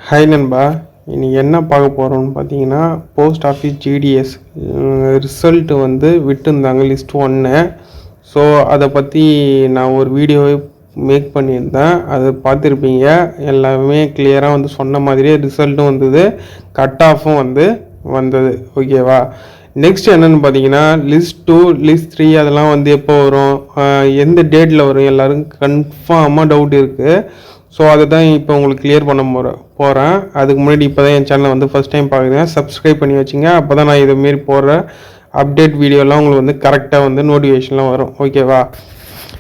Hi நண்பா, இன்னைக்கு என்ன பார்க்க போகிறோம்னு பார்த்தீங்கன்னா போஸ்ட் ஆஃபீஸ் ஜிடிஎஸ் ரிசல்ட் வந்து விட்டுருந்தாங்க லிஸ்ட் 1. ஸோ அதை பற்றி நான் ஒரு வீடியோவை மேக் பண்ணியிருந்தேன், அதை பார்த்துருப்பீங்க. எல்லாமே கிளியராக வந்து சொன்ன மாதிரியே ரிசல்ட்டும் வந்தது, கட் ஆஃபும் வந்து வந்தது. ஓகேவா? நெக்ஸ்ட் என்னென்னு பார்த்தீங்கன்னா லிஸ்ட் 2 லிஸ்ட் 3 அதெல்லாம் வந்து எப்போ வரும், எந்த டேட்டில் வரும், எல்லாருக்கும் கன்ஃபார்மாக டவுட் இருக்குது. ஸோ அதை தான் இப்போ உங்களுக்கு கிளியர் பண்ண போகிறேன். அதுக்கு முன்னாடி இப்போ தான் என் சேனலை வந்து ஃபஸ்ட் டைம் பார்க்குறேன், சப்ஸ்கிரைப் பண்ணி வச்சுங்க. அப்போ தான் நான் இதுமாரி போடுற அப்டேட் வீடியோலாம் உங்களுக்கு வந்து கரெக்டாக வந்து நோட்டிஃபிகேஷன்லாம் வரும். ஓகேவா?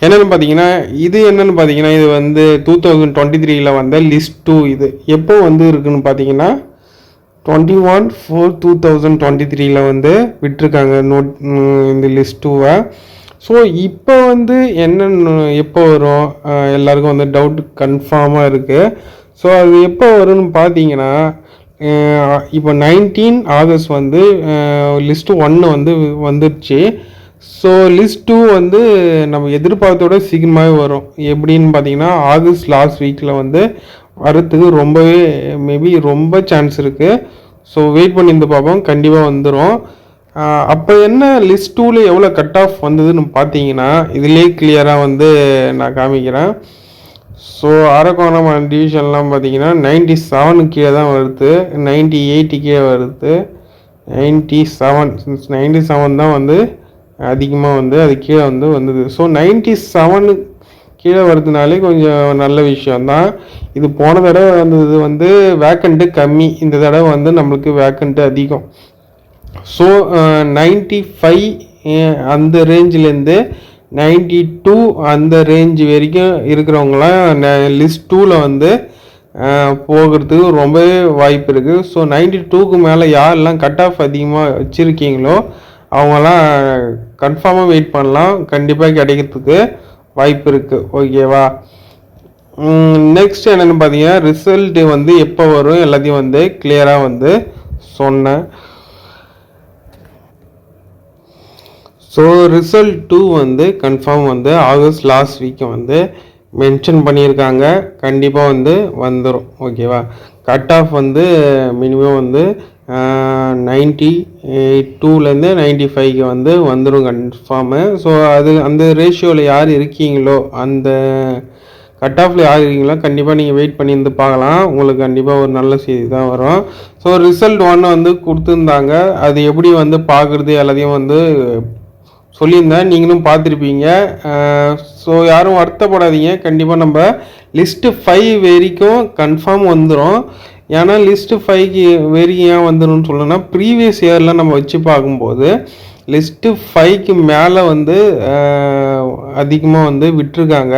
என்னென்னு பார்த்தீங்கன்னா இது வந்து 2023 வந்த லிஸ்ட் 2. இது எப்போ வந்து இருக்குதுன்னு பார்த்தீங்கன்னா 21/4/2023 வந்து விட்டுருக்காங்க இந்த லிஸ்ட் 2. ஸோ இப்போ வந்து என்னென்னு எப்போ வரும், எல்லாருக்கும் வந்து டவுட் கன்ஃபார்மாக இருக்குது. ஸோ அது எப்போ வரும்னு பார்த்தீங்கன்னா இப்போ 19 ஆகஸ்ட் வந்து லிஸ்ட்டு 1 வந்து வந்துடுச்சு. ஸோ லிஸ்ட் 2 வந்து நம்ம எதிர்பார்த்தோட சீக்கிரமாகவே வரும். எப்படின்னு பார்த்தீங்கன்னா ஆகஸ்ட் லாஸ்ட் வீக்கில் வந்து வரத்துக்கு ரொம்பவே மேபி ரொம்ப சான்ஸ் இருக்குது. ஸோ வெயிட் பண்ணி இருந்து பார்ப்போம், கண்டிப்பாக வந்துடும். அப்போ என்ன லிஸ்ட் 2ல் எவ்வளோ கட் ஆஃப் வந்ததுன்னு பார்த்தீங்கன்னா இதிலே கிளியராக வந்து நான் காமிக்கிறேன். ஸோ அரக்கோணம் டிவிஷன்லாம் பார்த்தீங்கன்னா 97 கீழே தான் வருது, 98 கீழே வருது, 97 தான் வந்து அதிகமாக வந்து அது கீழே வந்து வந்தது. ஸோ 97 கீழே வருதுனாலே கொஞ்சம் நல்ல விஷயந்தான். இது போன தடவை வந்தது வந்து வேக்கண்ட்டு கம்மி, இந்த தடவை வந்து நம்மளுக்கு வேக்கண்ட்டு அதிகம். ஸோ 95 அந்த ரேஞ்சிலேருந்து 92 அந்த ரேஞ்ச் வரைக்கும் இருக்கிறவங்களாம் லிஸ்ட் 2ல் வந்து போகிறதுக்கு ரொம்பவே வாய்ப்பு இருக்குது. ஸோ 92க்கு மேலே யாரெல்லாம் கட் ஆஃப் அதிகமாக வச்சுருக்கீங்களோ அவங்களாம் கன்ஃபார்மாக வெயிட் பண்ணலாம், கண்டிப்பாக கிடைக்கிறதுக்கு வாய்ப்பு இருக்குது. ஓகேவா? நெக்ஸ்ட் என்னென்னு பார்த்தீங்கன்னா ரிசல்ட்டு வந்து எப்போ வரும் எல்லாத்தையும் வந்து கிளியராக வந்து சொன்னேன். ஸோ ரிசல்ட் 2 வந்து கன்ஃபார்ம் வந்து ஆகஸ்ட் லாஸ்ட் வீக் வந்து மென்ஷன் பண்ணியிருக்காங்க, கண்டிப்பாக வந்து வந்துடும். ஓகேவா? கட் ஆஃப் வந்து மினிமம் வந்து 92லேருந்து 95க்கு வந்து வந்துடும் கன்ஃபார்மு. ஸோ அது அந்த ரேஷியோவில் யார் இருக்கீங்களோ, அந்த கட் ஆஃபில் யார் இருக்கீங்களோ கண்டிப்பாக நீங்கள் வெயிட் பண்ணியிருந்து பார்க்கலாம், உங்களுக்கு கண்டிப்பாக ஒரு நல்ல செய்தி தான் வரும். ஸோ ரிசல்ட் 1 வந்து கொடுத்துருந்தாங்க, அது எப்படி வந்து பார்க்குறது எல்லாத்தையும் வந்து சொல்லியிருந்தேன், நீங்களும் பார்த்துருப்பீங்க. ஸோ யாரும் வருத்தப்படாதீங்க, கண்டிப்பாக நம்ம லிஸ்ட்டு 5 வரைக்கும் கன்ஃபார்ம் வந்துடும். ஏன்னா லிஸ்ட்டு 5க்கு வரைக்கும் ஏன் வந்துடும் சொல்லணும்னா ப்ரீவியஸ் இயரில் நம்ம வச்சு பார்க்கும்போது லிஸ்ட்டு 5க்கு மேலே வந்து அதிகமாக வந்து விட்டுருக்காங்க.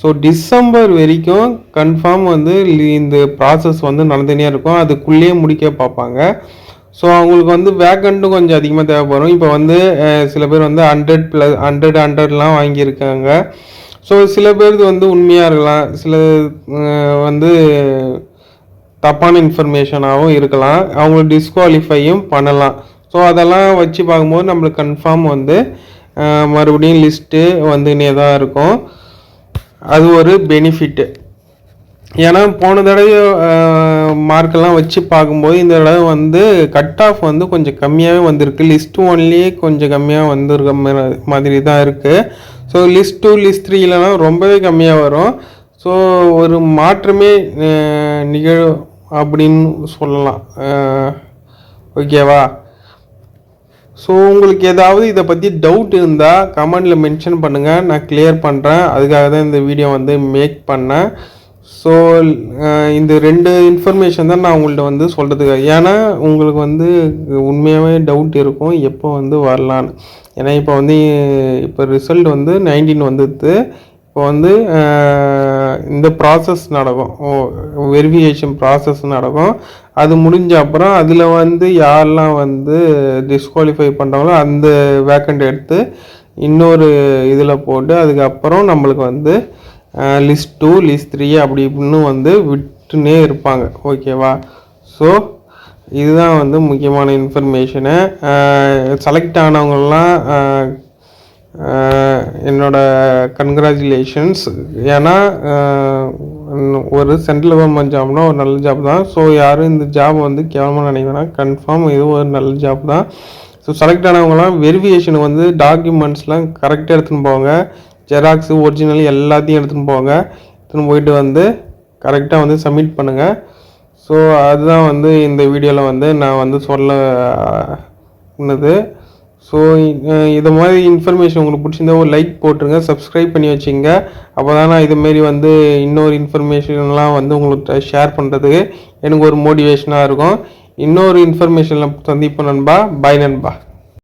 ஸோ டிசம்பர் வரைக்கும் கன்ஃபார்ம் வந்து இந்த ப்ராசஸ் வந்து நடந்துனே இருக்கும், அதுக்குள்ளேயே முடிக்க பார்ப்பாங்க. ஸோ அவங்களுக்கு வந்து வேக்கண்ட்டும் கொஞ்சம் அதிகமாக தேவைப்படும். இப்போ வந்து சில பேர் வந்து 100+100 வாங்கியிருக்காங்க. ஸோ சில பேருக்கு வந்து உண்மையாக இருக்கலாம், சில வந்து தப்பான இன்ஃபர்மேஷனாகவும் இருக்கலாம், அவங்கள டிஸ்குவாலிஃபையும் பண்ணலாம். ஸோ அதெல்லாம் வச்சு பார்க்கும்போது நம்மளுக்கு கன்ஃபார்ம் வந்து மறுபடியும் லிஸ்ட்டு வந்துனே தான் இருக்கும். அது ஒரு பெனிஃபிட்டு. ஏன்னா போன தடவை மார்க்கெல்லாம் வச்சு பார்க்கும்போது இந்த தடவை வந்து கட் ஆஃப் வந்து கொஞ்சம் கம்மியாகவே வந்திருக்கு, லிஸ்ட் 1லேயே கொஞ்சம் கம்மியாக வந்திருக்க மாதிரி தான் இருக்குது. ஸோ லிஸ்ட் 2 லிஸ்ட் 3லலாம் ரொம்பவே கம்மியாக வரும். ஸோ ஒரு மாற்றமே நிகழும் அப்படின்னு சொல்லலாம். ஓகேவா? ஸோ உங்களுக்கு ஏதாவது இதை பற்றி டவுட் இருந்தால் கமெண்டில் மென்ஷன் பண்ணுங்கள், நான் கிளியர் பண்ணுறேன். அதுக்காக தான் இந்த வீடியோ வந்து மேக் பண்ணேன். ஸோ இந்த 2 இன்ஃபர்மேஷன் தான் நான் உங்கள்கிட்ட வந்து சொல்கிறதுக்காக. ஏன்னா உங்களுக்கு வந்து உண்மையாகவே டவுட் இருக்கும் எப்போ வந்து வரலான்னு. ஏன்னா இப்போ ரிசல்ட் வந்து 19 வந்துடுது. இப்போ வந்து இந்த ப்ராசஸ் நடக்கும், வெரிஃபிகேஷன் ப்ராசஸ் நடக்கும். அது முடிஞ்ச அப்புறம் அதில் வந்து யாரெல்லாம் வந்து டிஸ்குவாலிஃபை பண்ணுறாங்களோ அந்த வேக்கண்ட் எடுத்து இன்னொரு இதில் போட்டு அதுக்கப்புறம் நம்மளுக்கு வந்து லிஸ்ட் 2 லிஸ்ட் 3 அப்படி இப்படின்னு வந்து விட்டுனே இருப்பாங்க. ஓகேவா? ஸோ இதுதான் வந்து முக்கியமான இன்ஃபர்மேஷனு. செலக்ட் ஆனவங்கெல்லாம் என்னோட கங்க்ராச்சுலேஷன்ஸ். ஏன்னா ஒரு சென்ட்ரல் கவர்மெண்ட் ஜாப்னா ஒரு நல்ல ஜாப் தான். ஸோ யாரும் இந்த ஜாப் வந்து கேவலமாக நினைக்கிறேன்னா கன்ஃபார்ம் இது ஒரு நல்ல ஜாப் தான். ஸோ செலக்ட் ஆனவங்களாம் வெரிஃபிகேஷன் வந்து டாக்குமெண்ட்ஸ்லாம் கரெக்டாக எடுத்துன்னு போங்க. ஜெராக்ஸு ஒரிஜினல் எல்லாத்தையும் எடுத்துன்னு போங்க. எடுத்துன்னு போயிட்டு வந்து கரெக்டாக வந்து சப்மிட் பண்ணுங்கள். ஸோ அதுதான் வந்து இந்த வீடியோவில் வந்து நான் வந்து சொன்னது. ஸோ இது மாதிரி இன்ஃபர்மேஷன் உங்களுக்கு பிடிச்சிருந்தா ஒரு லைக் போட்டுருங்க, சப்ஸ்கிரைப் பண்ணி வச்சுங்க. அப்போ தான் நான் இதுமாரி வந்து இன்னொரு இன்ஃபர்மேஷன்லாம் வந்து உங்களுக்கு ஷேர் பண்ணுறதுக்கு எனக்கு ஒரு மோட்டிவேஷனாக இருக்கும். இன்னொரு இன்ஃபர்மேஷனில் சந்திப்போம் நண்பா. பாய் நண்பா.